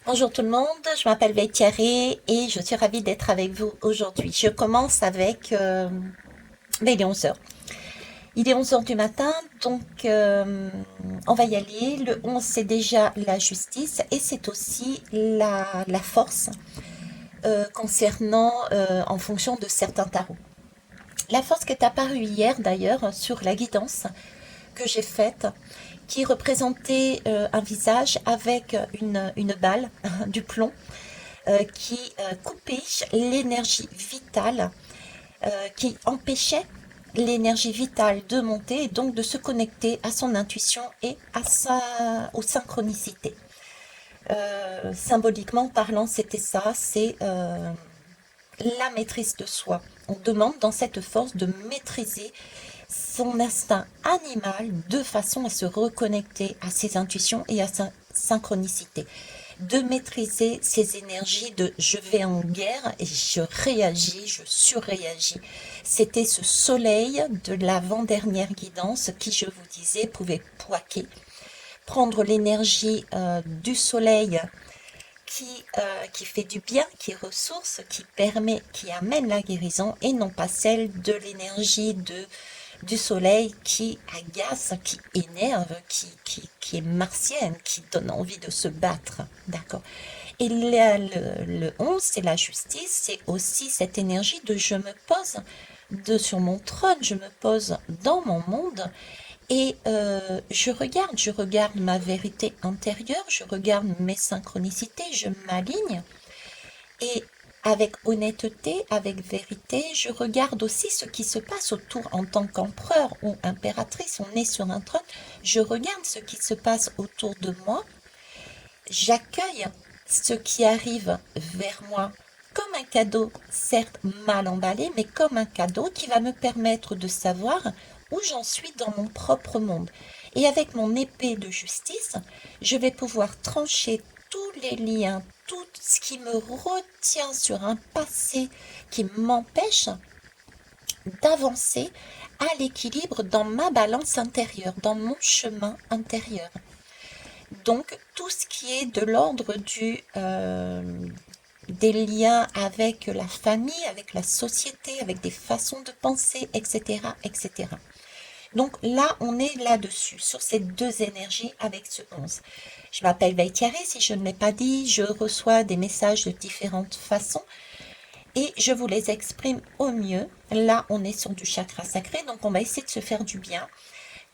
Bonjour tout le monde, je m'appelle Veitiaré et je suis ravie d'être avec vous aujourd'hui. Je commence avec... il est 11 heures. Il est 11 heures du matin, donc on va y aller. Le 11, c'est déjà la justice et c'est aussi la force concernant, en fonction de certains tarots. La force qui est apparue hier d'ailleurs sur la guidance que j'ai faite, qui représentait un visage avec une balle, du plomb, qui coupait l'énergie vitale, qui empêchait l'énergie vitale de monter et donc de se connecter à son intuition et aux synchronicités. Symboliquement parlant, c'était ça, c'est la maîtrise de soi. On demande dans cette force de maîtriser son instinct animal de façon à se reconnecter à ses intuitions et à sa synchronicité, de maîtriser ses énergies de je vais en guerre et je réagis, je surréagis. C'était ce soleil de l'avant-dernière guidance qui, je vous disais, pouvait poiquer, prendre l'énergie du soleil qui fait du bien, qui ressource, qui permet, qui amène la guérison et non pas celle de l'énergie du soleil qui agace, qui énerve, qui est martienne, qui donne envie de se battre. D'accord. Et le 11, c'est la justice, c'est aussi cette énergie de je me pose sur mon trône, je me pose dans mon monde et je regarde ma vérité intérieure, je regarde mes synchronicités, je m'aligne et avec honnêteté, avec vérité, je regarde aussi ce qui se passe autour en tant qu'empereur ou impératrice, on est sur un trône, je regarde ce qui se passe autour de moi, j'accueille ce qui arrive vers moi comme un cadeau, certes mal emballé, mais comme un cadeau qui va me permettre de savoir où j'en suis dans mon propre monde. Et avec mon épée de justice, je vais pouvoir trancher tous les liens, tout ce qui me retient sur un passé qui m'empêche d'avancer à l'équilibre dans ma balance intérieure, dans mon chemin intérieur. Donc tout ce qui est de l'ordre des liens avec la famille, avec la société, avec des façons de penser, etc., etc. Donc là, on est là-dessus, sur ces deux énergies avec ce 11. Je m'appelle Veitiaré, si je ne l'ai pas dit, je reçois des messages de différentes façons et je vous les exprime au mieux. Là, on est sur du chakra sacré, donc on va essayer de se faire du bien,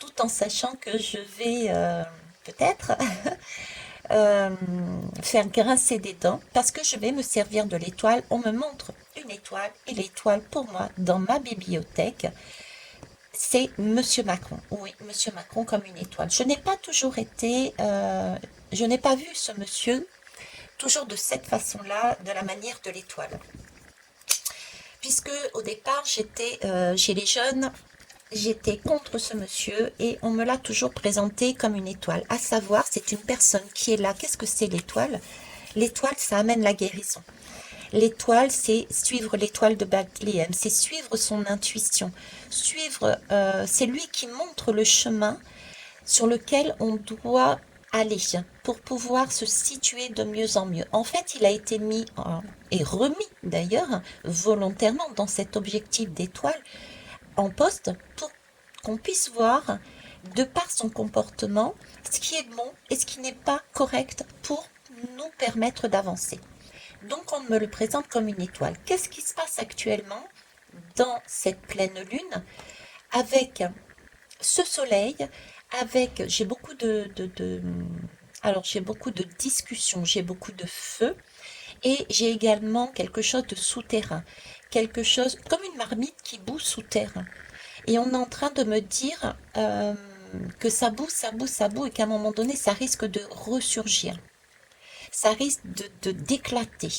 tout en sachant que je vais peut-être euh, faire grincer des dents parce que je vais me servir de l'étoile. On me montre une étoile et l'étoile pour moi dans ma bibliothèque, c'est Monsieur Macron. Oui, Monsieur Macron comme une étoile. Je n'ai pas toujours été, je n'ai pas vu ce monsieur toujours de cette façon-là, de la manière de l'étoile. Puisque au départ j'étais chez les jeunes, j'étais contre ce monsieur et on me l'a toujours présenté comme une étoile. À savoir, c'est une personne qui est là. Qu'est-ce que c'est l'étoile? L'étoile, ça amène la guérison. L'étoile, c'est suivre l'étoile de Bethléem, c'est suivre son intuition, suivre, c'est lui qui montre le chemin sur lequel on doit aller pour pouvoir se situer de mieux en mieux. En fait, il a été mis et remis d'ailleurs volontairement dans cet objectif d'étoile en poste pour qu'on puisse voir de par son comportement ce qui est bon et ce qui n'est pas correct pour nous permettre d'avancer. Donc on me le présente comme une étoile. Qu'est-ce qui se passe actuellement dans cette pleine lune avec ce soleil, avec j'ai beaucoup alors j'ai beaucoup de discussions, j'ai beaucoup de feu et j'ai également quelque chose de souterrain, quelque chose comme une marmite qui bout sous terre. Et on est en train de me dire que ça bout, ça bout, ça bout et qu'à un moment donné ça risque de ressurgir, ça risque d'éclater.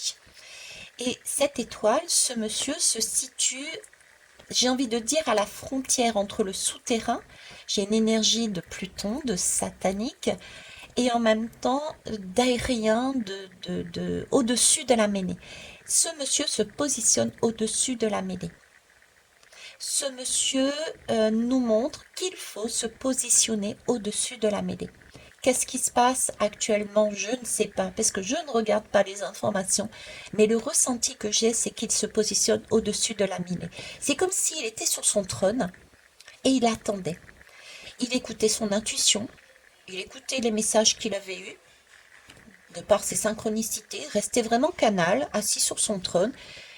Et cette étoile, ce monsieur se situe, j'ai envie de dire, à la frontière entre le souterrain, j'ai une énergie de Pluton, de satanique, et en même temps d'aérien, au-dessus de la mêlée. Ce monsieur se positionne au-dessus de la mêlée. Ce monsieur nous montre qu'il faut se positionner au-dessus de la mêlée, Qu'est-ce qui se passe actuellement? Je ne sais pas, parce que je ne regarde pas les informations, mais le ressenti que j'ai, c'est qu'il se positionne au-dessus de la mêlée. C'est comme s'il était sur son trône et il attendait. Il écoutait son intuition, il écoutait les messages qu'il avait eus, de par ses synchronicités, restait vraiment canal, assis sur son trône.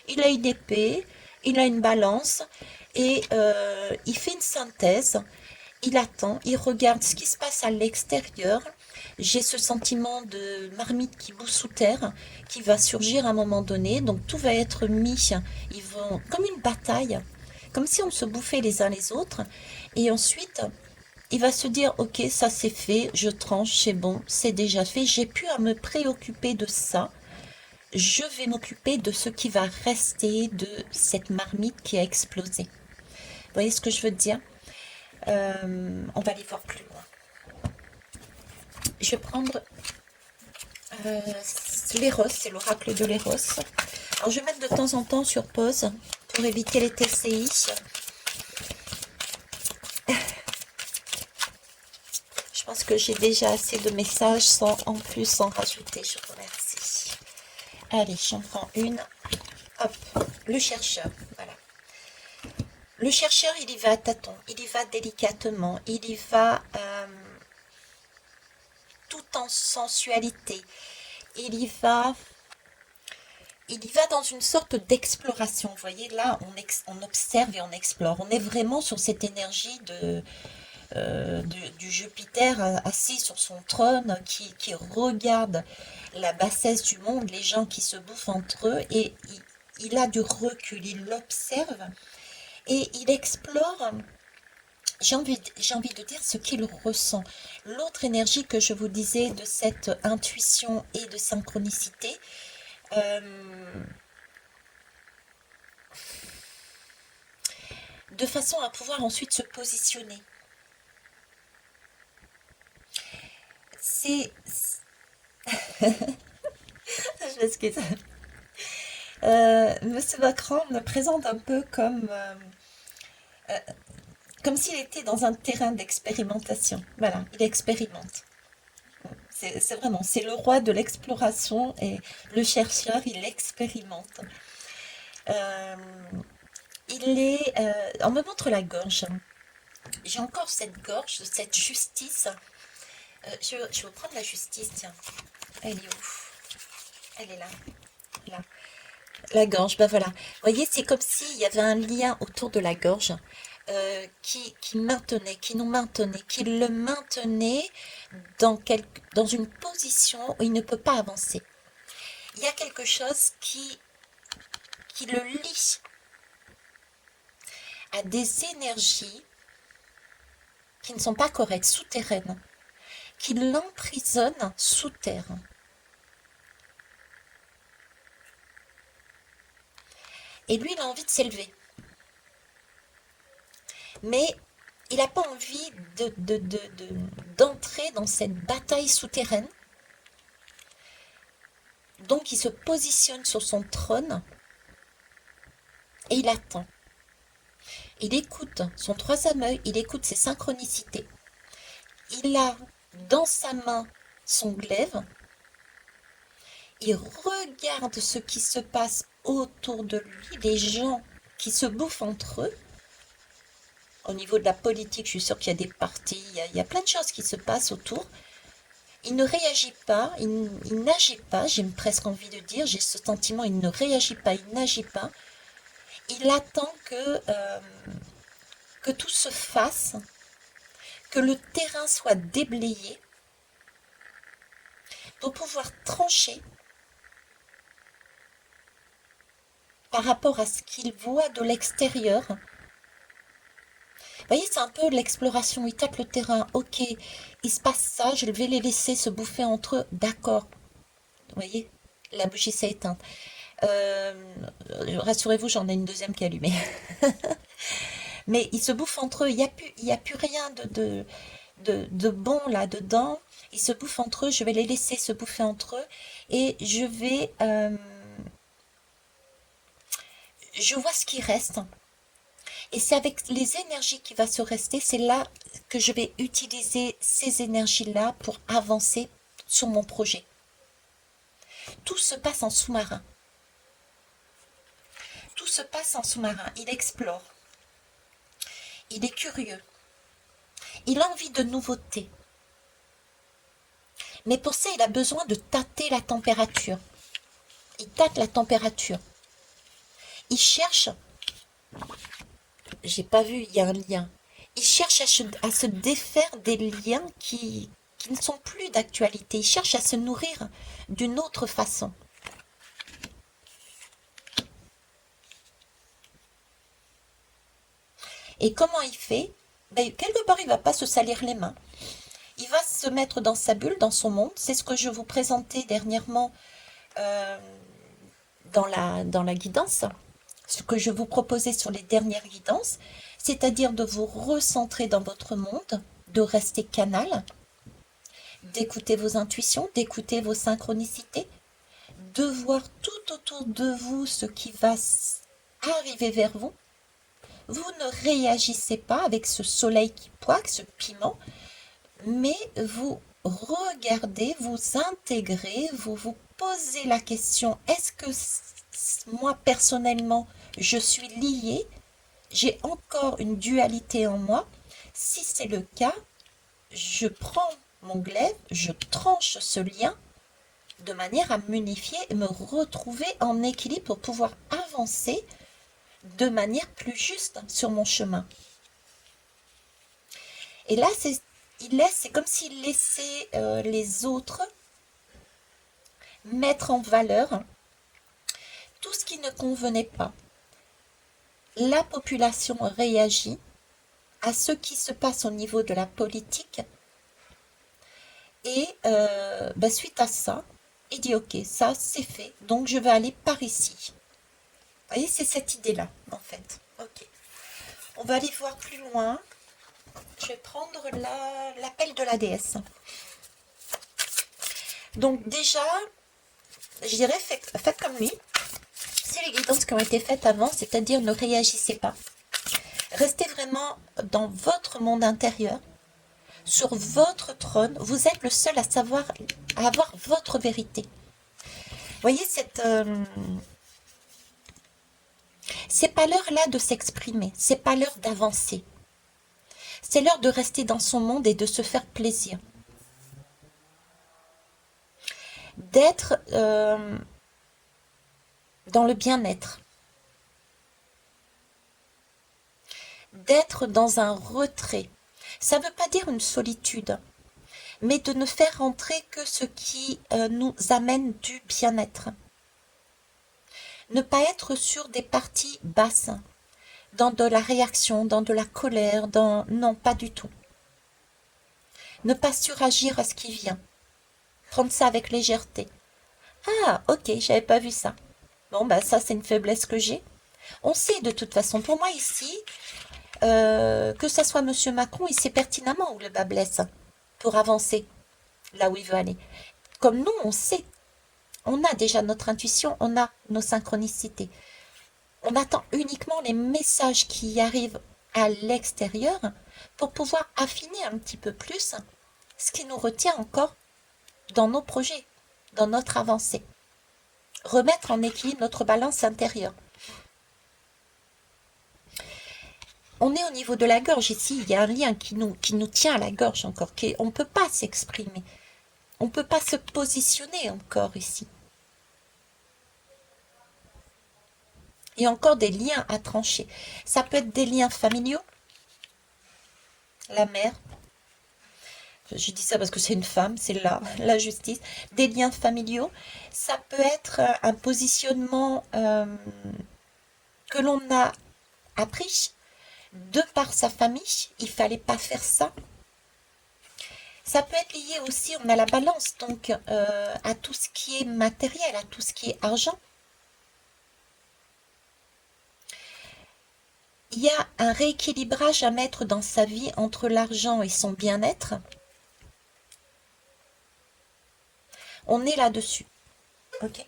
Il a une épée, il a une balance, et il fait une synthèse. Il attend, il regarde ce qui se passe à l'extérieur. J'ai ce sentiment de marmite qui bout sous terre, qui va surgir à un moment donné. Donc tout va être mis. Ils vont comme une bataille, comme si on se bouffait les uns les autres. Et ensuite, il va se dire, ok, ça c'est fait, je tranche, c'est bon, c'est déjà fait. J'ai plus à me préoccuper de ça. Je vais m'occuper de ce qui va rester de cette marmite qui a explosé. Vous voyez ce que je veux dire? On va aller voir plus loin. Je vais prendre l'Éros, c'est l'oracle de l'Éros. Alors je vais mettre de temps en temps sur pause pour éviter les TCI. Je pense que j'ai déjà assez de messages sans en plus en rajouter. Je vous remercie. Allez, j'en prends une. Hop, le chercheur. Voilà. Le chercheur, il y va à tâtons, il y va délicatement, il y va tout en sensualité. Il y va dans une sorte d'exploration. Vous voyez, là, on observe et on explore. On est vraiment sur cette énergie du Jupiter assis sur son trône qui regarde la bassesse du monde, les gens qui se bouffent entre eux, et il a du recul, il l'observe et il explore. J'ai envie de dire ce qu'il ressent. L'autre énergie que je vous disais de cette intuition et de synchronicité, de façon à pouvoir ensuite se positionner. C'est... Je m'excuse. Monsieur Macron me présente un peu comme s'il était dans un terrain d'expérimentation. Voilà, il expérimente. C'est vraiment, c'est le roi de l'exploration et le chercheur, il expérimente. Euh, on me montre la gorge. J'ai encore cette gorge, cette justice. Je vais prendre la justice, tiens. Elle est où? Elle est là. Là. La gorge, ben voilà. Vous voyez, c'est comme s'il y avait un lien autour de la gorge qui maintenait, qui nous maintenait, qui le maintenait dans une position où il ne peut pas avancer. Il y a quelque chose qui le lie à des énergies qui ne sont pas correctes, souterraines, qui l'emprisonnent sous terre. Et lui, il a envie de s'élever. Mais il n'a pas envie d'entrer dans cette bataille souterraine. Donc il se positionne sur son trône et il attend. Il écoute son troisième œil, il écoute ses synchronicités. Il a dans sa main son glaive. Il regarde ce qui se passe autour de lui, les gens qui se bouffent entre eux. Au niveau de la politique, je suis sûre qu'il y a des partis, il y a plein de choses qui se passent autour. Il ne réagit pas, il n'agit pas, j'ai presque envie de dire, j'ai ce sentiment, il ne réagit pas, il n'agit pas. Il attend que tout se fasse, que le terrain soit déblayé pour pouvoir trancher par rapport à ce qu'il voit de l'extérieur. Vous voyez, c'est un peu l'exploration, il tape le terrain, ok, il se passe ça, je vais les laisser se bouffer entre eux, d'accord. Vous voyez, la bougie s'est éteinte. Rassurez-vous, j'en ai une deuxième qui est allumée. Mais ils se bouffent entre eux, il y a plus rien de bon là-dedans. Ils se bouffent entre eux, je vais les laisser se bouffer entre eux et je vois ce qui reste. Et c'est avec les énergies qui va se rester, c'est là que je vais utiliser ces énergies-là pour avancer sur mon projet. Tout se passe en sous-marin. Tout se passe en sous-marin. Il explore. Il est curieux. Il a envie de nouveautés. Mais pour ça, il a besoin de tâter la température. Il tâte la température. Il cherche. J'ai pas vu, il y a un lien. Il cherche à se défaire des liens qui ne sont plus d'actualité. Il cherche à se nourrir d'une autre façon. Et comment il fait? Ben, quelque part, il ne va pas se salir les mains. Il va se mettre dans sa bulle, dans son monde. C'est ce que je vous présentais dernièrement euh, dans la guidance. Ce que je vous proposais sur les dernières guidances. C'est-à-dire de vous recentrer dans votre monde, de rester canal, d'écouter vos intuitions, d'écouter vos synchronicités, de voir tout autour de vous ce qui va arriver vers vous. Vous ne réagissez pas avec ce soleil qui pointe, ce piment, mais vous regardez, vous intégrez, vous vous posez la question, est-ce que moi personnellement je suis liée, j'ai encore une dualité en moi? Si c'est le cas, je prends mon glaive, je tranche ce lien de manière à m'unifier et me retrouver en équilibre pour pouvoir avancer de manière plus juste sur mon chemin. Et là, c'est comme s'il laissait les autres mettre en valeur tout ce qui ne convenait pas. La population réagit à ce qui se passe au niveau de la politique et suite à ça, il dit ok, ça c'est fait, donc je vais aller par ici. Vous voyez, c'est cette idée-là, en fait. Ok. On va aller voir plus loin. Je vais prendre l'appel de la déesse. Donc déjà, je dirais, faites comme lui. C'est les guidances qui ont été faites avant, c'est-à-dire ne réagissez pas. Restez vraiment dans votre monde intérieur, sur votre trône. Vous êtes le seul à savoir, à avoir votre vérité. Vous voyez, c'est pas l'heure là de s'exprimer, c'est pas l'heure d'avancer. C'est l'heure de rester dans son monde et de se faire plaisir. D'être dans le bien-être. D'être dans un retrait. Ça ne veut pas dire une solitude, mais de ne faire entrer que ce qui nous amène du bien-être. Ne pas être sur des parties basses, dans de la réaction, dans de la colère, non, pas du tout. Ne pas suragir à ce qui vient. Prendre ça avec légèreté. Ah, ok, j'avais pas vu ça. Bon, bah ça, c'est une faiblesse que j'ai. On sait de toute façon, pour moi ici, que ça soit Monsieur Macron, il sait pertinemment où le bas blesse pour avancer là où il veut aller. Comme nous, on sait, on a déjà notre intuition, on a nos synchronicités. On attend uniquement les messages qui arrivent à l'extérieur pour pouvoir affiner un petit peu plus ce qui nous retient encore dans nos projets, dans notre avancée. Remettre en équilibre notre balance intérieure. On est au niveau de la gorge ici, il y a un lien qui nous tient à la gorge encore, on ne peut pas s'exprimer, on ne peut pas se positionner encore ici. Il y a encore des liens à trancher. Ça peut être des liens familiaux, la mère, je dis ça parce que c'est une femme, c'est la justice, des liens familiaux, ça peut être un positionnement que l'on a appris de par sa famille, il fallait pas faire ça. Ça peut être lié aussi, on a la balance, donc à tout ce qui est matériel, à tout ce qui est argent. Il y a un rééquilibrage à mettre dans sa vie entre l'argent et son bien-être. On est là-dessus. Ok.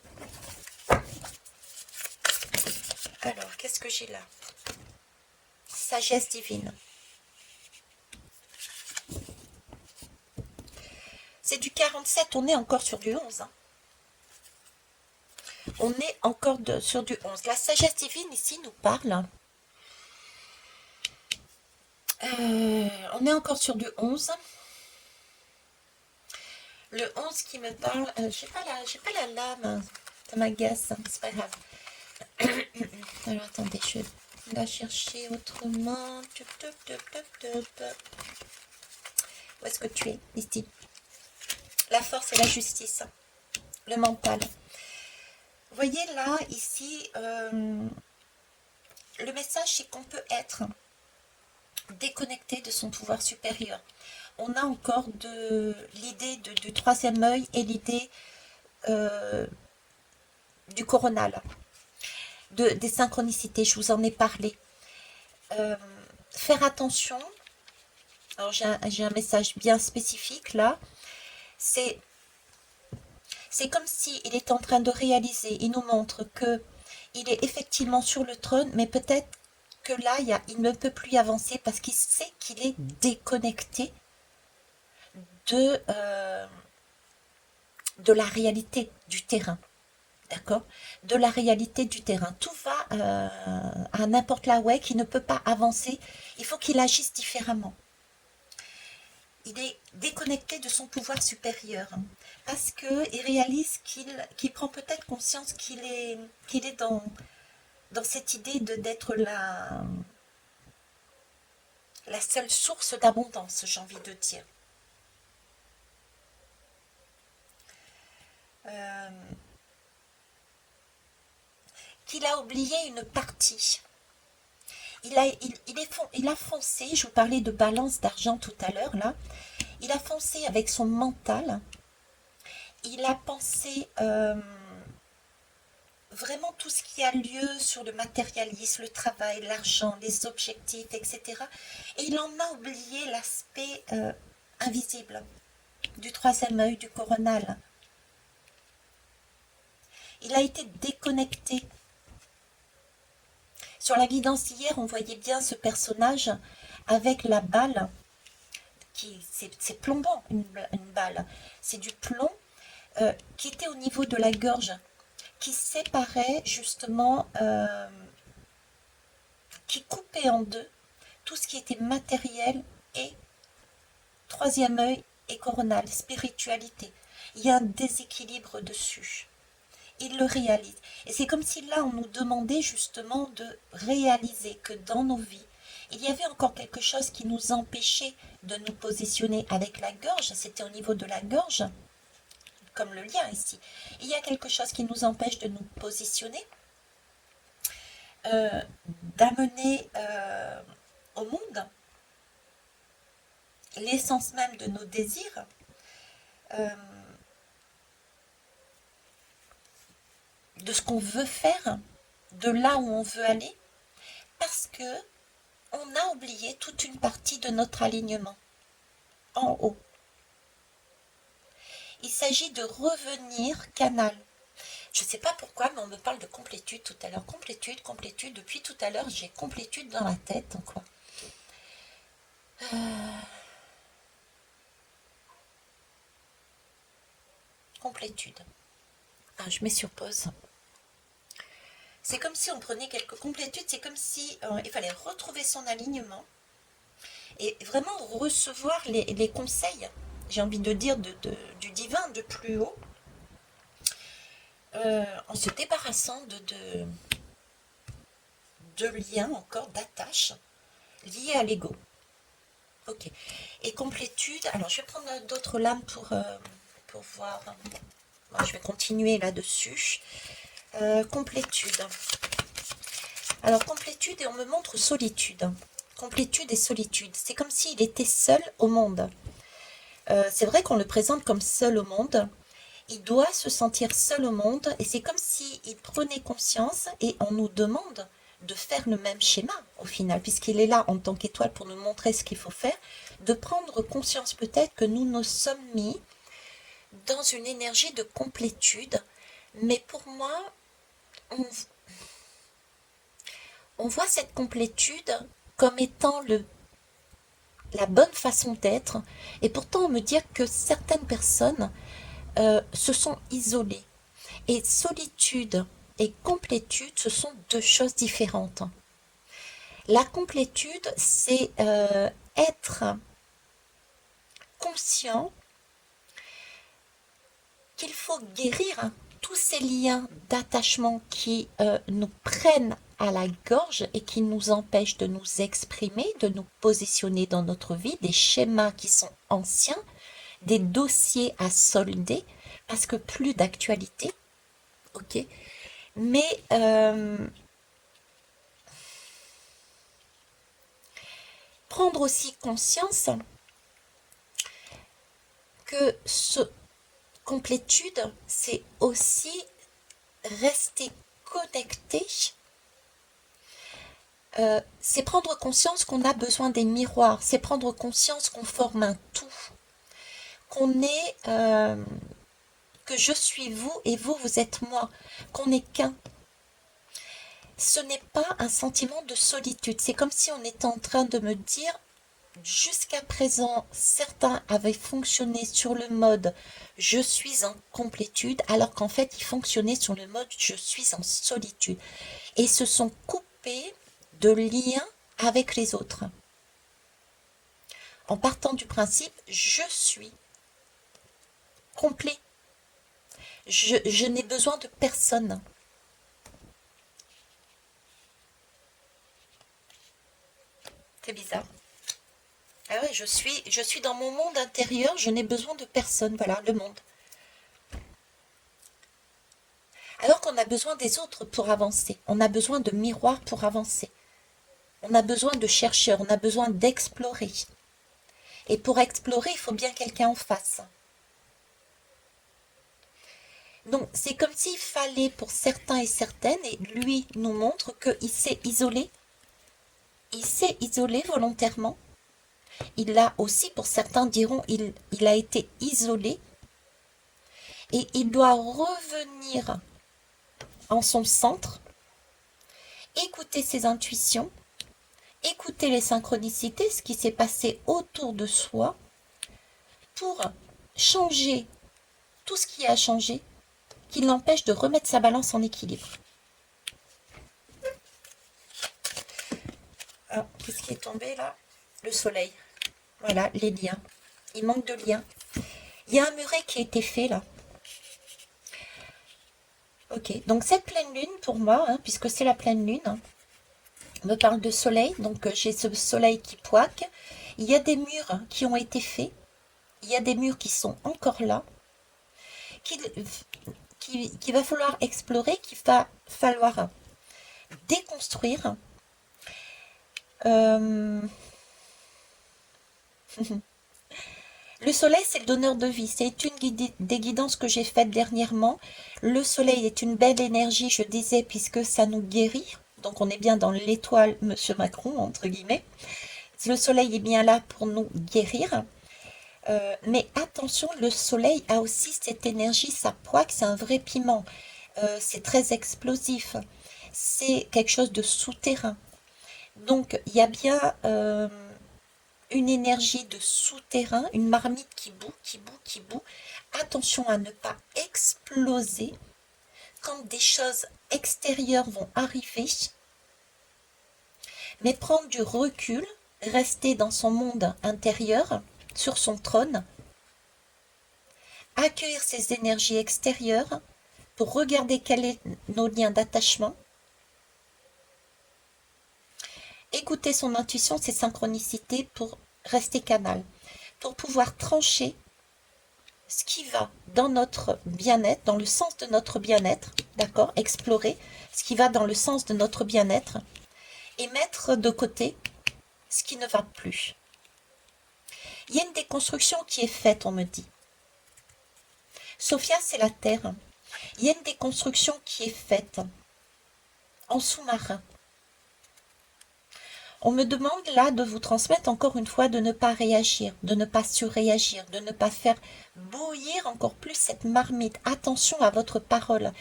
Alors, qu'est-ce que j'ai là? sagesse divine. C'est du 47, on est encore sur du 11. Hein. On est encore sur du 11. La sagesse divine ici nous parle. On est encore sur du 11. Le 11 qui me parle, j'ai pas la lame, ça m'agace, hein, c'est pas grave. Alors attendez, je vais la chercher autrement. Où est-ce que tu es, ici? La force et la justice, le mental. Vous voyez là, ici, le message c'est qu'on peut être déconnecté de son pouvoir supérieur. On a encore l'idée du troisième œil et l'idée du coronal, des synchronicités, je vous en ai parlé. Faire attention, alors j'ai un message bien spécifique là, c'est comme s'il est en train de réaliser, il nous montre qu'il est effectivement sur le trône, mais peut-être que là, il ne peut plus avancer parce qu'il sait qu'il est déconnecté de la réalité du terrain. D'accord? De la réalité du terrain. Tout va à n'importe là où est, qu'il ne peut pas avancer. Il faut qu'il agisse différemment. Il est déconnecté de son pouvoir supérieur parce qu'il réalise qu'il prend peut-être conscience qu'il est dans cette idée d'être la seule source d'abondance, j'ai envie de dire. Qu'il a oublié une partie. Il a foncé, je vous parlais de balance d'argent tout à l'heure, là. Il a foncé avec son mental. Il a pensé vraiment tout ce qui a lieu sur le matérialisme, le travail, l'argent, les objectifs, etc. Et il en a oublié l'aspect invisible du troisième œil, du coronal. Il a été déconnecté. Sur la guidance d'hier, on voyait bien ce personnage avec la balle, c'est plombant une balle, c'est du plomb qui était au niveau de la gorge, qui séparait justement, qui coupait en deux tout ce qui était matériel et troisième œil et coronal, spiritualité. Il y a un déséquilibre dessus. Il le réalise. Et c'est comme si là, on nous demandait justement de réaliser que dans nos vies, il y avait encore quelque chose qui nous empêchait de nous positionner avec la gorge. C'était au niveau de la gorge, comme le lien ici. Il y a quelque chose qui nous empêche de nous positionner, d'amener au monde l'essence même de nos désirs, de ce qu'on veut faire, de là où on veut aller, parce que on a oublié toute une partie de notre alignement en haut. Il s'agit de revenir canal. Je ne sais pas pourquoi, mais on me parle de complétude tout à l'heure. Complétude, complétude. Depuis tout à l'heure, j'ai complétude dans la tête. Quoi. Complétude. Ah, je mets sur pause. C'est comme si on prenait quelques complétudes, c'est comme si il fallait retrouver son alignement et vraiment recevoir les conseils, j'ai envie de dire, du divin de plus haut, en se débarrassant de liens encore, d'attaches liées à l'ego. Ok. Et complétude, alors je vais prendre d'autres lames pour voir. Bon, je vais continuer là-dessus. Complétude. Alors, complétude, et on me montre solitude. Complétude et solitude. C'est comme s'il était seul au monde. C'est vrai qu'on le présente comme seul au monde. Il doit se sentir seul au monde. Et c'est comme s'il prenait conscience et on nous demande de faire le même schéma au final, puisqu'il est là en tant qu'étoile pour nous montrer ce qu'il faut faire, de prendre conscience peut-être que nous nous sommes mis dans une énergie de complétude. Mais pour moi, on voit cette complétude comme étant la bonne façon d'être, et pourtant me dire que certaines personnes se sont isolées. Et solitude et complétude, ce sont deux choses différentes. La complétude, c'est être conscient qu'il faut guérir tous ces liens d'attachement qui nous prennent à la gorge et qui nous empêchent de nous exprimer, de nous positionner dans notre vie, des schémas qui sont anciens, des dossiers à solder, parce que plus d'actualité, ok, mais prendre aussi conscience que ce complétude, c'est aussi rester connecté, c'est prendre conscience qu'on a besoin des miroirs, c'est prendre conscience qu'on forme un tout, qu'on est, que je suis vous et vous, vous êtes moi, qu'on n'est qu'un. Ce n'est pas un sentiment de solitude, c'est comme si on était en train de me dire, jusqu'à présent, certains avaient fonctionné sur le mode je suis en complétude, alors qu'en fait, ils fonctionnaient sur le mode je suis en solitude et se sont coupés de lien avec les autres. En partant du principe je suis complet, je n'ai besoin de personne. C'est bizarre. Ah ouais, je suis dans mon monde intérieur, je n'ai besoin de personne, voilà, le monde. Alors qu'on a besoin des autres pour avancer, on a besoin de miroirs pour avancer. On a besoin de chercheurs, on a besoin d'explorer. Et pour explorer, il faut bien quelqu'un en face. Donc c'est comme s'il fallait pour certains et certaines, et lui nous montre qu'il s'est isolé. Il s'est isolé volontairement. Il a aussi, pour certains diront, il a été isolé. Et il doit revenir en son centre, écouter ses intuitions, écouter les synchronicités, ce qui s'est passé autour de soi, pour changer tout ce qui a changé, qui l'empêche de remettre sa balance en équilibre. Ah, qu'est-ce qui est tombé là? Le soleil. Voilà, les liens. Il manque de liens. Il y a un muret qui a été fait là. Ok, donc cette pleine lune pour moi, hein, puisque c'est la pleine lune, hein, me parle de soleil, donc j'ai ce soleil qui poique. Il y a des murs qui ont été faits, il y a des murs qui sont encore là, qu'il va falloir explorer, qu'il va falloir déconstruire. Le soleil, c'est le donneur de vie. C'est une des guidances que j'ai faites dernièrement. Le soleil est une belle énergie, je disais, puisque ça nous guérit. Donc on est bien dans l'étoile Monsieur Macron, entre guillemets. Le soleil est bien là pour nous guérir. Mais attention, le soleil a aussi cette énergie, ça poique, c'est un vrai piment. C'est très explosif. C'est quelque chose de souterrain. Donc il y a bien une énergie de souterrain, une marmite qui bout, qui bout, qui bout. Attention à ne pas exploser quand des choses extérieures vont arriver, mais prendre du recul, rester dans son monde intérieur, sur son trône, accueillir ces énergies extérieures pour regarder quels sont nos liens d'attachement, écouter son intuition, ses synchronicités pour rester canal, pour pouvoir trancher ce qui va dans notre bien-être, dans le sens de notre bien-être, d'accord, explorer ce qui va dans le sens de notre bien-être et mettre de côté ce qui ne va plus. Il y a une déconstruction qui est faite, on me dit. Sophia, c'est la terre. Il y a une déconstruction qui est faite en sous-marin. On me demande là de vous transmettre encore une fois de ne pas réagir, de ne pas surréagir, de ne pas faire bouillir encore plus cette marmite. Attention à votre parole.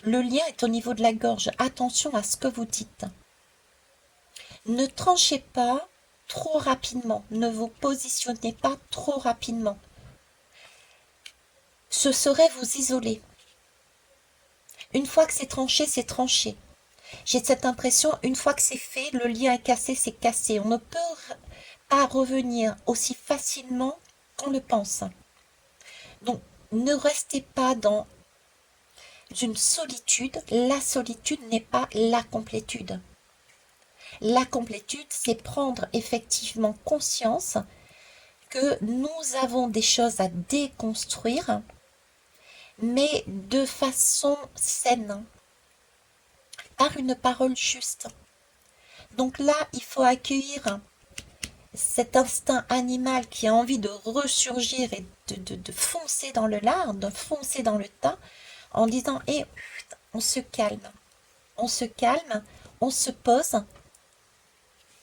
Le lien est au niveau de la gorge. Attention à ce que vous dites. Ne tranchez pas trop rapidement. Ne vous positionnez pas trop rapidement. Ce serait vous isoler. Une fois que c'est tranché, c'est tranché. J'ai cette impression, une fois que c'est fait, le lien est cassé, c'est cassé. On ne peut pas revenir aussi facilement qu'on le pense. Donc, ne restez pas dans une solitude. La solitude n'est pas la complétude. La complétude, c'est prendre effectivement conscience que nous avons des choses à déconstruire, mais de façon saine, par une parole juste. Donc là, il faut accueillir cet instinct animal qui a envie de ressurgir et de foncer dans le lard, de foncer dans le tas, en disant, eh, on se calme, on se calme, on se pose,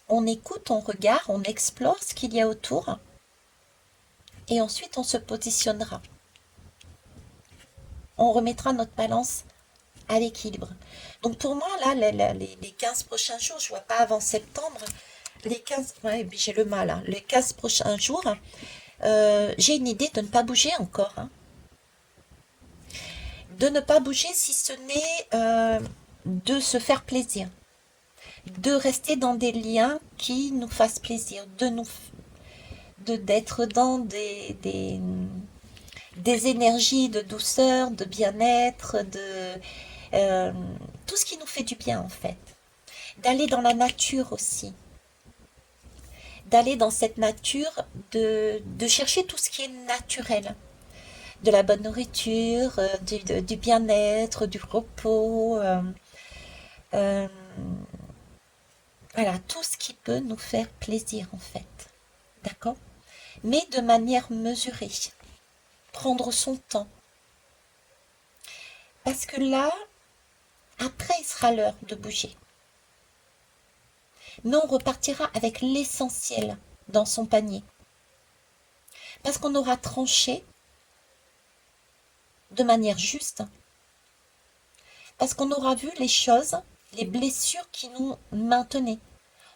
on écoute, on regarde, on explore ce qu'il y a autour, et ensuite on se positionnera. On remettra notre balance à l'équilibre. Donc pour moi, là, les 15 prochains jours, je ne vois pas avant septembre, les 15, ouais, j'ai le mal, hein, les 15 prochains jours, j'ai une idée de ne pas bouger encore. Hein. De ne pas bouger si ce n'est de se faire plaisir. De rester dans des liens qui nous fassent plaisir. D'être dans des énergies de douceur, de bien-être, euh, tout ce qui nous fait du bien en fait. D'aller dans la nature aussi. D'aller dans cette nature, de chercher tout ce qui est naturel. De la bonne nourriture, du bien-être, du repos. Euh, voilà, tout ce qui peut nous faire plaisir en fait. D'accord? Mais de manière mesurée. Prendre son temps. Parce que là, après, il sera l'heure de bouger. Mais on repartira avec l'essentiel dans son panier. Parce qu'on aura tranché de manière juste. Parce qu'on aura vu les choses, les blessures qui nous maintenaient.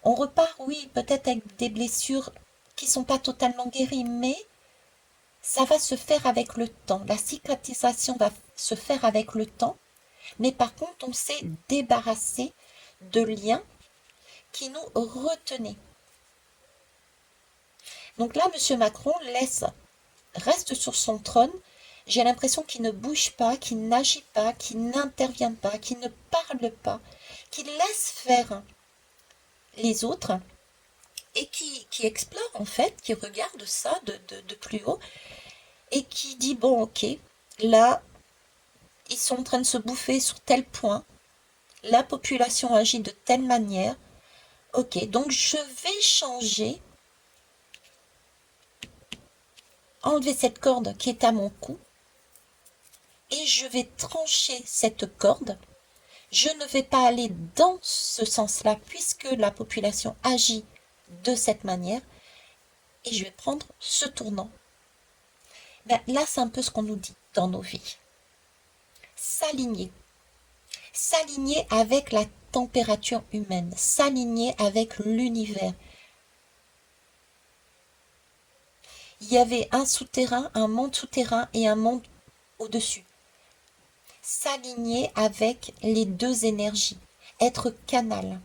On repart, oui, peut-être avec des blessures qui ne sont pas totalement guéries, mais ça va se faire avec le temps. La cicatrisation va se faire avec le temps. Mais par contre, on s'est débarrassé de liens qui nous retenaient. Donc là, M. Macron reste sur son trône. J'ai l'impression qu'il ne bouge pas, qu'il n'agit pas, qu'il n'intervient pas, qu'il ne parle pas, qu'il laisse faire les autres et qui explore en fait, qui regarde ça de plus haut et qui dit, bon ok, là, ils sont en train de se bouffer sur tel point, la population agit de telle manière, ok, donc je vais changer, enlever cette corde qui est à mon cou, et je vais trancher cette corde. Je ne vais pas aller dans ce sens-là, puisque la population agit de cette manière, et je vais prendre ce tournant. Ben, là, c'est un peu ce qu'on nous dit dans nos vies. S'aligner. S'aligner avec la température humaine, s'aligner avec l'univers. Il y avait un souterrain, un monde souterrain et un monde au-dessus. S'aligner avec les deux énergies, être canal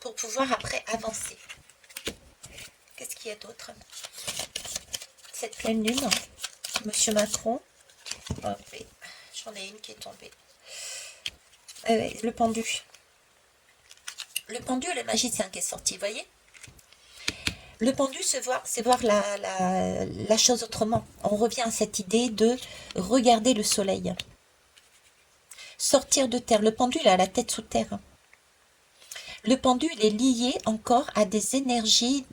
pour pouvoir après avancer. Qu'est-ce qu'il y a d'autre? Cette pleine lune, Monsieur Macron. Oh, oui. J'en ai une qui est tombée. Le pendu. Le pendu, le magicien qui est sorti, vous voyez? Le pendu, c'est voir la chose autrement. On revient à cette idée de regarder le soleil. Sortir de terre. Le pendu, il a la tête sous terre. Le pendu, il est lié encore à des énergies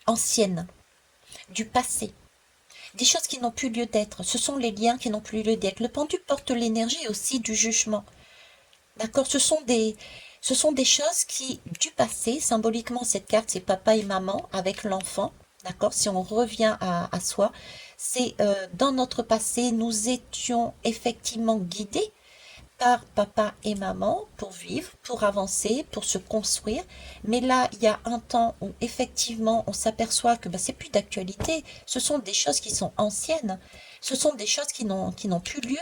anciennes, du passé. Des choses qui n'ont plus lieu d'être. Ce sont les liens qui n'ont plus lieu d'être. Le pendu porte l'énergie aussi du jugement. D'accord? Ce sont des choses qui, du passé, symboliquement, cette carte, c'est papa et maman avec l'enfant. D'accord? Si on revient à soi, c'est dans notre passé, nous étions effectivement guidés par papa et maman pour vivre, pour avancer, pour se construire. Mais là, il y a un temps où effectivement on s'aperçoit que c'est plus d'actualité. Ce sont des choses qui sont anciennes. Ce sont des choses qui n'ont plus lieu.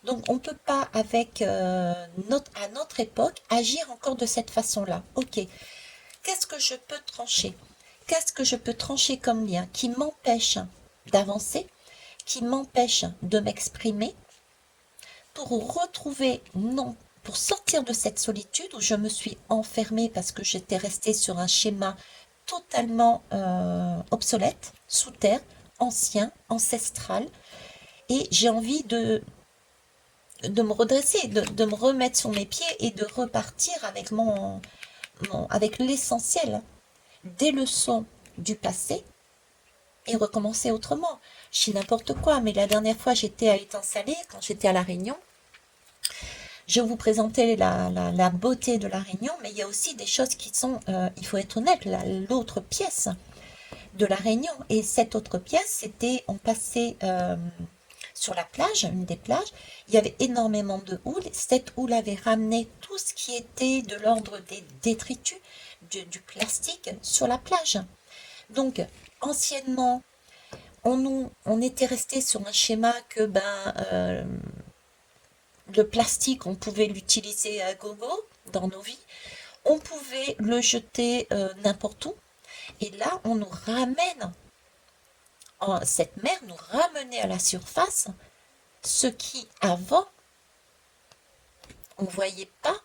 Donc on ne peut pas avec à notre époque agir encore de cette façon-là. Ok, qu'est-ce que je peux trancher? Qu'est-ce que je peux trancher comme lien qui m'empêche d'avancer, qui m'empêche de m'exprimer pour retrouver, non, pour sortir de cette solitude où je me suis enfermée parce que j'étais restée sur un schéma totalement obsolète, sous terre, ancien, ancestral, et j'ai envie de me redresser, de me remettre sur mes pieds et de repartir avec avec l'essentiel des leçons du passé et recommencer autrement. Je dis n'importe quoi, mais la dernière fois j'étais à Étain-Salé, quand j'étais à La Réunion, je vous présentais la beauté de La Réunion, mais il y a aussi des choses qui sont, il faut être honnête, l'autre pièce de La Réunion. Et cette autre pièce, c'était, on passait sur la plage, une des plages, il y avait énormément de houle. Cette houle avait ramené tout ce qui était de l'ordre des détritus, du plastique sur la plage. Donc, anciennement, on était resté sur un schéma que le plastique, on pouvait l'utiliser à gogo dans nos vies, on pouvait le jeter n'importe où, et là, on nous ramène, cette mer nous ramenait à la surface ce qui, avant, on ne voyait pas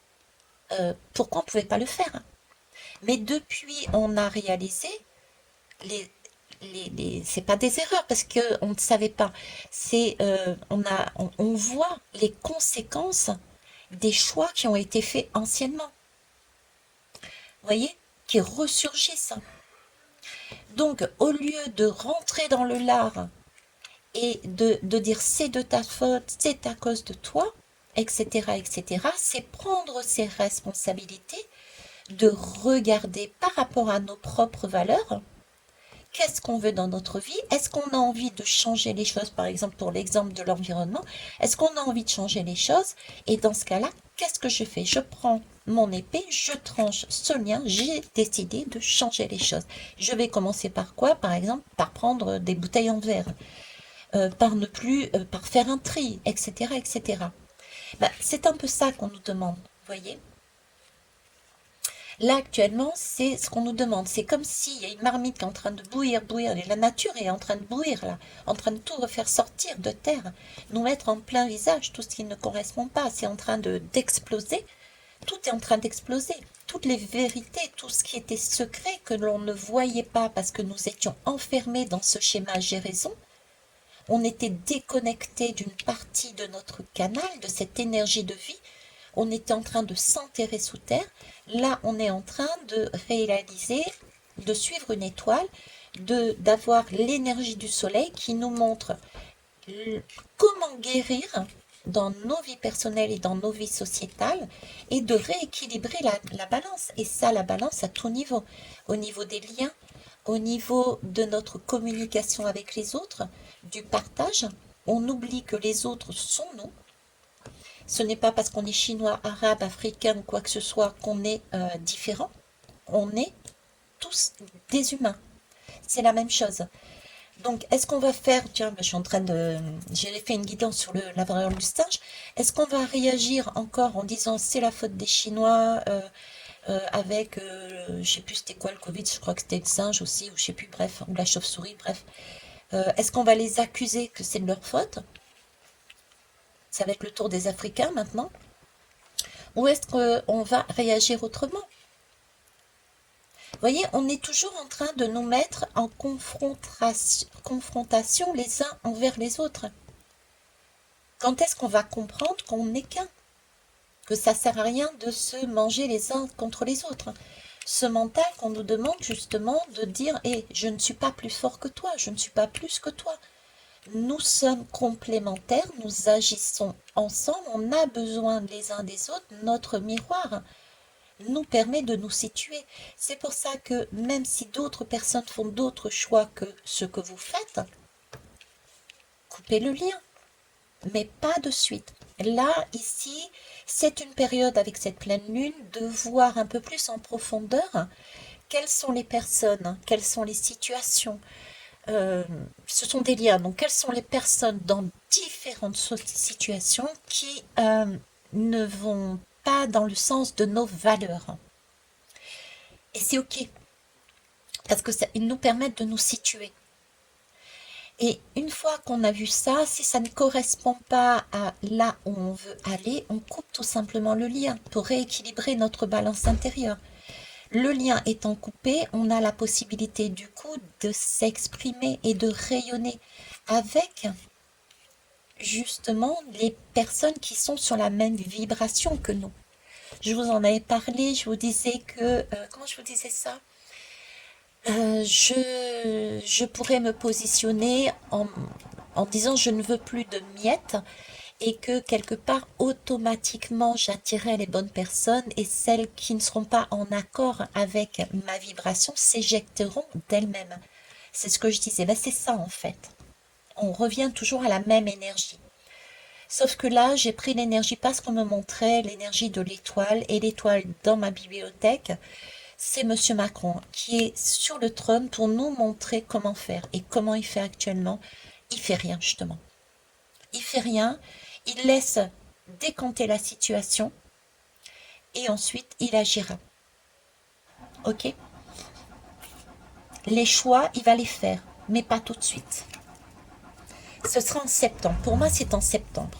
pourquoi on ne pouvait pas le faire. Mais depuis, on a réalisé, c'est pas des erreurs parce qu'on ne savait pas, c'est on voit les conséquences des choix qui ont été faits anciennement. Vous voyez, qui ressurgissent. Donc, au lieu de rentrer dans le lard et de dire c'est de ta faute, c'est à cause de toi, etc., etc., c'est prendre ses responsabilités, de regarder par rapport à nos propres valeurs, qu'est-ce qu'on veut dans notre vie, est-ce qu'on a envie de changer les choses, par exemple pour l'exemple de l'environnement, est-ce qu'on a envie de changer les choses, et dans ce cas-là, qu'est-ce que je fais? Je prends mon épée, je tranche ce lien, j'ai décidé de changer les choses. Je vais commencer par quoi? Par exemple, par prendre des bouteilles en verre. Par ne plus, par faire un tri, etc., etc. C'est un peu ça qu'on nous demande, vous voyez. Là, actuellement, c'est ce qu'on nous demande. C'est comme s'il y a une marmite qui est en train de bouillir, bouillir, et la nature est en train de bouillir, là, en train de tout refaire sortir de terre, nous mettre en plein visage tout ce qui ne correspond pas. C'est en train d'exploser. Tout est en train d'exploser. Toutes les vérités, tout ce qui était secret que l'on ne voyait pas parce que nous étions enfermés dans ce schéma j'ai raison, on était déconnecté d'une partie de notre canal, de cette énergie de vie. On était en train de s'enterrer sous terre. Là, on est en train de réaliser, de suivre une étoile, d'avoir l'énergie du soleil qui nous montre comment guérir dans nos vies personnelles et dans nos vies sociétales et de rééquilibrer la balance. Et ça, la balance à tout niveau. Au niveau des liens, au niveau de notre communication avec les autres, du partage. On oublie que les autres sont nous. Ce n'est pas parce qu'on est chinois, arabe, africain ou quoi que ce soit qu'on est différent. On est tous des humains. C'est la même chose. Donc, est-ce qu'on va faire, tiens, je suis en train de, j'ai fait une guidance sur la valeur du singe, est-ce qu'on va réagir encore en disant c'est la faute des Chinois avec, je sais plus c'était quoi le Covid, je crois que c'était le singe aussi, ou je sais plus, bref, ou la chauve-souris, bref. Est-ce qu'on va les accuser que c'est de leur faute? Ça va être le tour des Africains maintenant. Ou est-ce qu'on va réagir autrement? Vous voyez, on est toujours en train de nous mettre en confrontation les uns envers les autres. Quand est-ce qu'on va comprendre qu'on n'est qu'un? Que ça sert à rien de se manger les uns contre les autres. Ce mental qu'on nous demande justement de dire je ne suis pas plus fort que toi, je ne suis pas plus que toi. Nous sommes complémentaires, nous agissons ensemble, on a besoin les uns des autres, notre miroir nous permet de nous situer. C'est pour ça que même si d'autres personnes font d'autres choix que ce que vous faites, coupez le lien, mais pas de suite. Là, ici, c'est une période avec cette pleine lune de voir un peu plus en profondeur quelles sont les personnes, quelles sont les situations. Euh, Ce sont des liens. Donc, quelles sont les personnes dans différentes situations qui ne vont pas dans le sens de nos valeurs. Et c'est OK, parce que ça, ils nous permettent de nous situer. Et une fois qu'on a vu ça, si ça ne correspond pas à là où on veut aller, on coupe tout simplement le lien pour rééquilibrer notre balance intérieure. Le lien étant coupé, on a la possibilité du coup de s'exprimer et de rayonner avec justement les personnes qui sont sur la même vibration que nous. Je vous en avais parlé, je vous disais que... comment je vous disais ça? Je pourrais me positionner en disant je ne veux plus de miettes et que quelque part automatiquement j'attirerai les bonnes personnes et celles qui ne seront pas en accord avec ma vibration s'éjecteront d'elles-mêmes. C'est ce que je disais. Ben, c'est ça en fait. On revient toujours à la même énergie. Sauf que là, j'ai pris l'énergie parce qu'on me montrait l'énergie de l'étoile et l'étoile dans ma bibliothèque. C'est Monsieur Macron qui est sur le trône pour nous montrer comment faire. Et comment il fait actuellement? Il fait rien, justement. Il fait rien, il laisse décanter la situation et ensuite il agira. Ok? Les choix, il va les faire, mais pas tout de suite. Ce sera en septembre. Pour moi, c'est en septembre.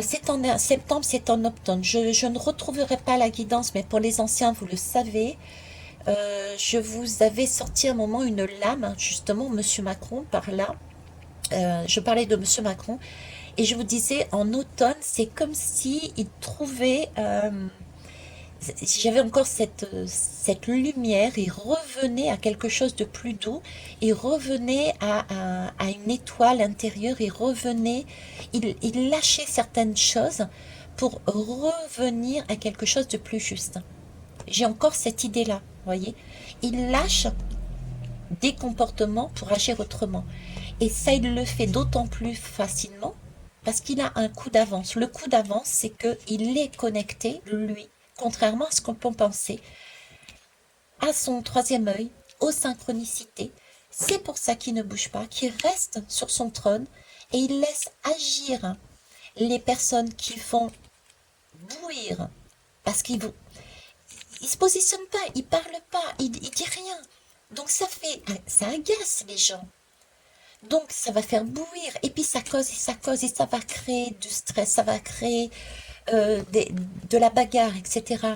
C'est en septembre, c'est en octobre. Je ne retrouverai pas la guidance, mais pour les anciens, vous le savez. Je vous avais sorti un moment une lame, justement, Monsieur Macron, par là. Je parlais de Monsieur Macron. Et je vous disais, en automne, c'est comme si il trouvait... j'avais encore cette lumière, il revenait à quelque chose de plus doux, il revenait à une étoile intérieure, il lâchait certaines choses pour revenir à quelque chose de plus juste. J'ai encore cette idée-là, vous voyez. Il lâche des comportements pour agir autrement. Et ça, il le fait d'autant plus facilement parce qu'il a un coup d'avance. Le coup d'avance, c'est qu'il est connecté, lui, contrairement à ce qu'on peut penser, à son troisième œil, aux synchronicités. C'est pour ça qu'il ne bouge pas, qu'il reste sur son trône et il laisse agir les personnes qui vont bouillir parce qu'il se positionne pas, il parle pas, il dit rien. Donc ça agace les gens. Donc ça va faire bouillir et puis ça cause et ça cause et ça va créer du stress, ça va créer de la bagarre, etc.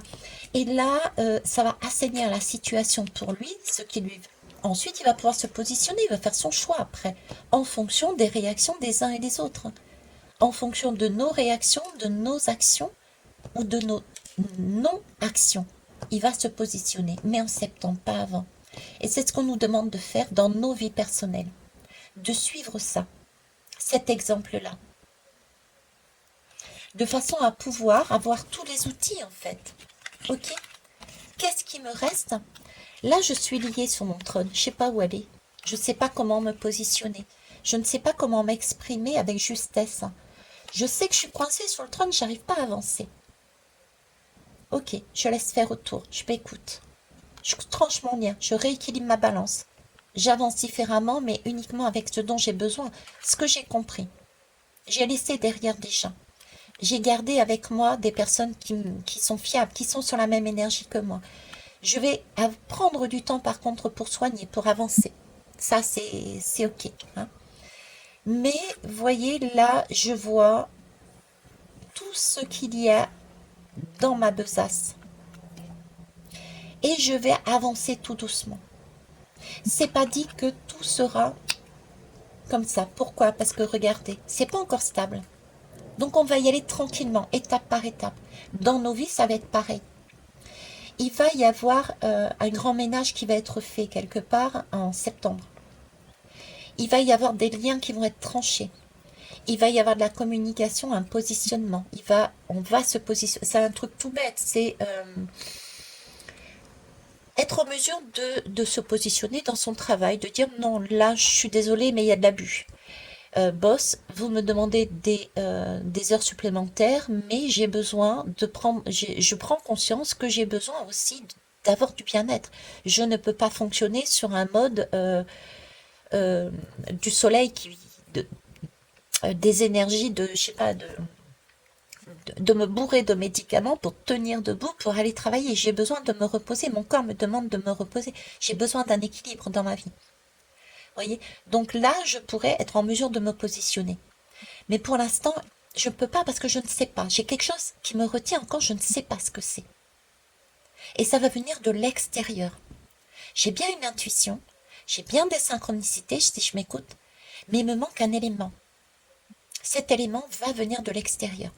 Et là, ça va assainir la situation pour lui, ce qui lui... Ensuite, il va pouvoir se positionner, il va faire son choix après, en fonction des réactions des uns et des autres, en fonction de nos réactions, de nos actions ou de nos non-actions. Il va se positionner, mais en septembre, pas avant. Et c'est ce qu'on nous demande de faire dans nos vies personnelles, de suivre ça, cet exemple-là, de façon à pouvoir avoir tous les outils en fait. Ok? Qu'est-ce qui me reste? Là, je suis liée sur mon trône, je ne sais pas où aller, je ne sais pas comment me positionner, je ne sais pas comment m'exprimer avec justesse. Je sais que je suis coincée sur le trône, j'arrive pas à avancer. Ok, je laisse faire autour, je m'écoute. Je tranche mon lien, je rééquilibre ma balance. J'avance différemment, mais uniquement avec ce dont j'ai besoin, ce que j'ai compris. J'ai laissé derrière des gens. J'ai gardé avec moi des personnes qui sont fiables, qui sont sur la même énergie que moi. Je vais prendre du temps par contre pour soigner, pour avancer. Ça, c'est ok. Hein. Mais voyez, là, je vois tout ce qu'il y a dans ma besace. Et je vais avancer tout doucement. C'est pas dit que tout sera comme ça. Pourquoi? Parce que regardez, c'est pas encore stable. Donc on va y aller tranquillement, étape par étape. Dans nos vies, ça va être pareil. Il va y avoir un grand ménage qui va être fait quelque part en septembre. Il va y avoir des liens qui vont être tranchés. Il va y avoir de la communication, un positionnement. On va se positionner. C'est un truc tout bête. C'est être en mesure de se positionner dans son travail, de dire non, là, je suis désolée, mais il y a de l'abus. boss, vous me demandez des heures supplémentaires, mais j'ai besoin de prendre, je prends conscience que j'ai besoin aussi d'avoir du bien-être. Je ne peux pas fonctionner sur un mode euh, du soleil de, des énergies de, je sais pas, de me bourrer de médicaments pour tenir debout, pour aller travailler. J'ai besoin de me reposer. Mon corps me demande de me reposer. J'ai besoin d'un équilibre dans ma vie. Voyez? Donc là, je pourrais être en mesure de me positionner. Mais pour l'instant, je ne peux pas parce que je ne sais pas. J'ai quelque chose qui me retient encore, je ne sais pas ce que c'est. Et ça va venir de l'extérieur. J'ai bien une intuition, j'ai bien des synchronicités si je m'écoute, mais il me manque un élément. Cet élément va venir de l'extérieur.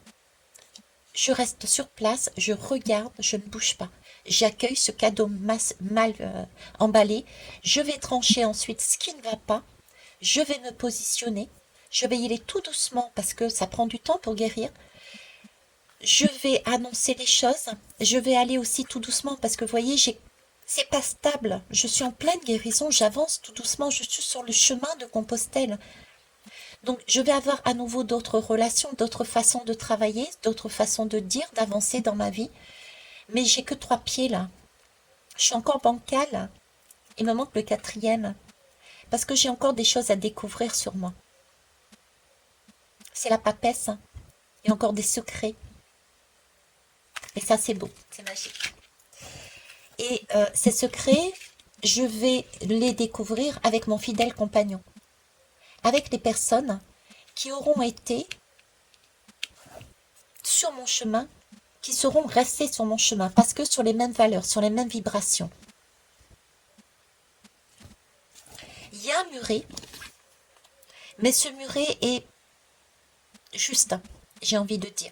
Je reste sur place, je regarde, je ne bouge pas. J'accueille ce cadeau mal emballé. Je vais trancher ensuite ce qui ne va pas. Je vais me positionner. Je vais y aller tout doucement parce que ça prend du temps pour guérir. Je vais annoncer les choses. Je vais aller aussi tout doucement parce que vous voyez, c'est pas stable. Je suis en pleine guérison. J'avance tout doucement. Je suis sur le chemin de Compostelle. Donc, je vais avoir à nouveau d'autres relations, d'autres façons de travailler, d'autres façons de dire, d'avancer dans ma vie. Mais j'ai que 3 pieds là. Je suis encore bancale. Il me manque le 4e. Parce que j'ai encore des choses à découvrir sur moi. C'est la papesse. Il y a encore des secrets. Et ça, c'est beau. C'est magique. Et ces secrets, je vais les découvrir avec mon fidèle compagnon. Avec les personnes qui auront été sur mon chemin, qui seront restées sur mon chemin, parce que sur les mêmes valeurs, sur les mêmes vibrations. Il y a un muret, mais ce muret est juste, j'ai envie de dire.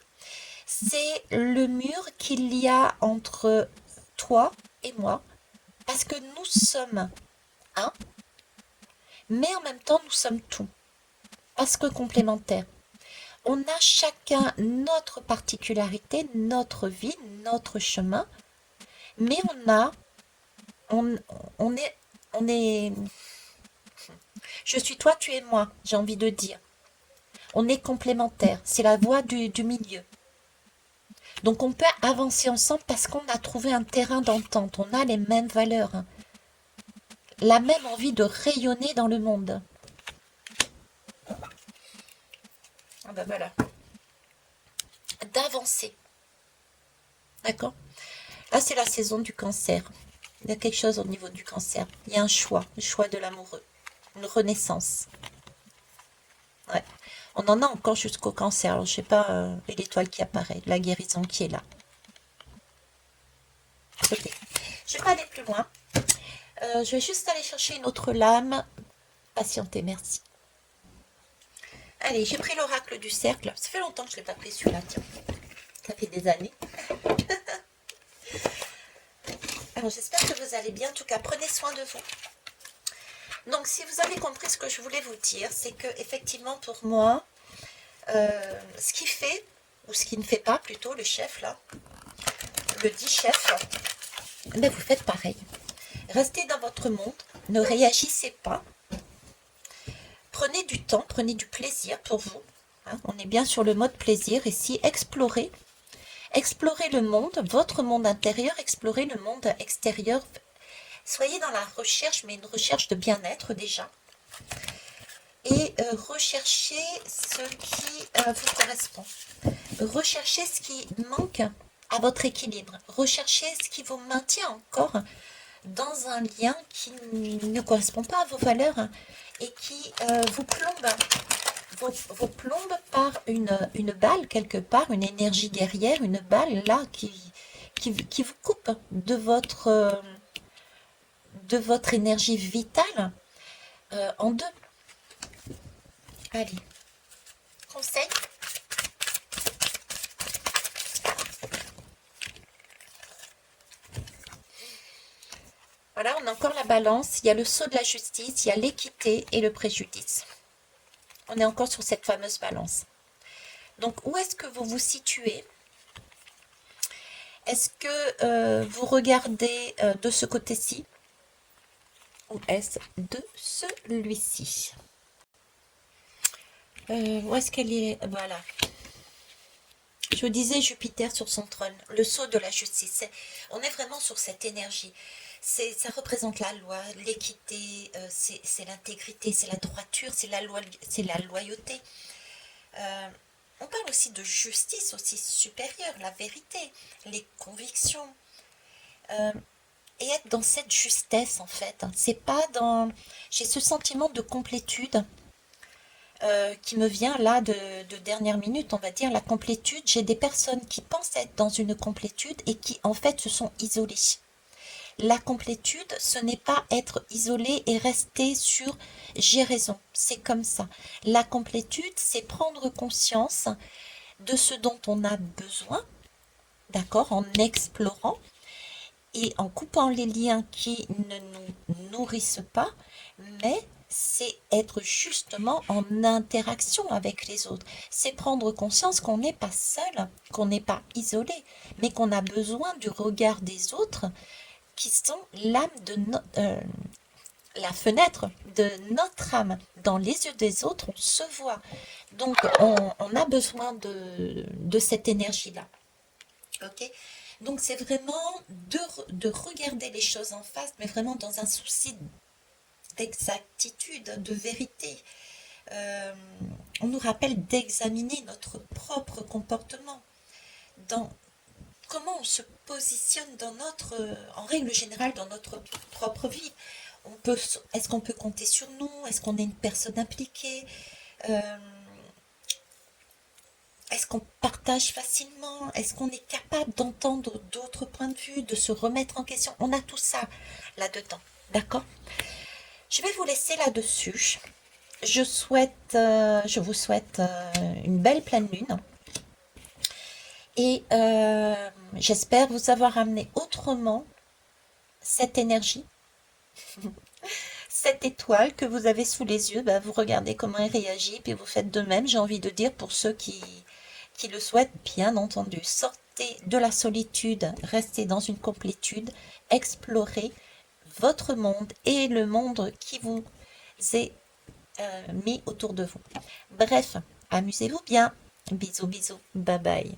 C'est le mur qu'il y a entre toi et moi, parce que nous sommes un, mais en même temps nous sommes tout, parce que complémentaires. On a chacun notre particularité, notre vie, notre chemin, mais on, on est, je suis toi, tu es moi, j'ai envie de dire. On est complémentaires, c'est la voie du milieu. Donc on peut avancer ensemble parce qu'on a trouvé un terrain d'entente, on a les mêmes valeurs, hein, la même envie de rayonner dans le monde. Ah ben voilà. D'avancer. D'accord? Là, c'est la saison du cancer. Il y a quelque chose au niveau du cancer. Il y a un choix, le choix de l'amoureux. Une renaissance. Ouais. On en a encore jusqu'au cancer. Alors, je sais pas, l'étoile qui apparaît, la guérison qui est là. Ok. Je vais pas aller plus loin. Je vais juste aller chercher une autre lame. Patientez, merci. Allez, j'ai pris l'oracle du cercle. Ça fait longtemps que je ne l'ai pas pris celui-là, tiens. Ça fait des années. Alors, j'espère que vous allez bien. En tout cas, prenez soin de vous. Donc, si vous avez compris ce que je voulais vous dire, c'est que effectivement, pour moi, ce qui fait, ou ce qui ne fait pas plutôt, le chef là, le dit chef, ben vous faites pareil. Restez dans votre monde, ne réagissez pas. Prenez du temps, prenez du plaisir pour vous. Hein, on est bien sur le mode plaisir ici. Explorez. Explorez le monde, votre monde intérieur, explorez le monde extérieur. Soyez dans la recherche, mais une recherche de bien-être déjà. Et recherchez ce qui vous correspond. Recherchez ce qui manque à votre équilibre. Recherchez ce qui vous maintient encore dans un lien qui ne correspond pas à vos valeurs et qui vous plombe. Vous plombe par une balle quelque part, une énergie guerrière, une balle là qui vous coupe de votre énergie vitale en deux. Allez, conseil. Voilà, on a encore la balance, il y a le sceau de la justice, il y a l'équité et le préjudice. On est encore sur cette fameuse balance. Donc, où est-ce que vous vous situez? Est-ce que vous regardez de ce côté-ci ou est-ce de celui-ci? Où est-ce qu'elle est? Voilà. Je vous disais Jupiter sur son trône, le sceau de la justice. On est vraiment sur cette énergie. Ça représente la loi, l'équité, c'est l'intégrité, c'est la droiture, c'est la loyauté. Euh, on parle aussi de justice aussi supérieure, la vérité, les convictions. Euh, et être dans cette justesse en fait. C'est pas dans. J'ai ce sentiment de complétude qui me vient là de dernière minute, on va dire, la complétude. J'ai des personnes qui pensent être dans une complétude et qui en fait se sont isolées. La complétude, ce n'est pas être isolé et rester sur j'ai raison, c'est comme ça. La complétude, c'est prendre conscience de ce dont on a besoin, d'accord, en explorant et en coupant les liens qui ne nous nourrissent pas, mais c'est être justement en interaction avec les autres. C'est prendre conscience qu'on n'est pas seul, qu'on n'est pas isolé, mais qu'on a besoin du regard des autres qui sont l'âme de la fenêtre de notre âme. Dans les yeux des autres, on se voit. Donc, on a besoin de cette énergie-là. Ok. Donc c'est vraiment de regarder les choses en face, mais vraiment dans un souci d'exactitude, de vérité. Euh, on nous rappelle d'examiner notre propre comportement, dans comment on se positionne dans en règle générale, dans notre propre vie. Est-ce qu'on peut compter sur nous? Est-ce qu'on est une personne impliquée? Euh, Est-ce qu'on partage facilement? Est-ce qu'on est capable d'entendre d'autres points de vue, de se remettre en question? On a tout ça là-dedans, d'accord? Je vais vous laisser là-dessus. Je vous souhaite une belle pleine lune et j'espère vous avoir amené autrement cette énergie, cette étoile que vous avez sous les yeux. Bah, vous regardez comment elle réagit, puis vous faites de même. J'ai envie de dire pour ceux qui le souhaitent, bien entendu. Sortez de la solitude, restez dans une complétude, explorez votre monde et le monde qui vous est mis autour de vous. Bref, amusez-vous bien. Bisous, bisous. Bye bye.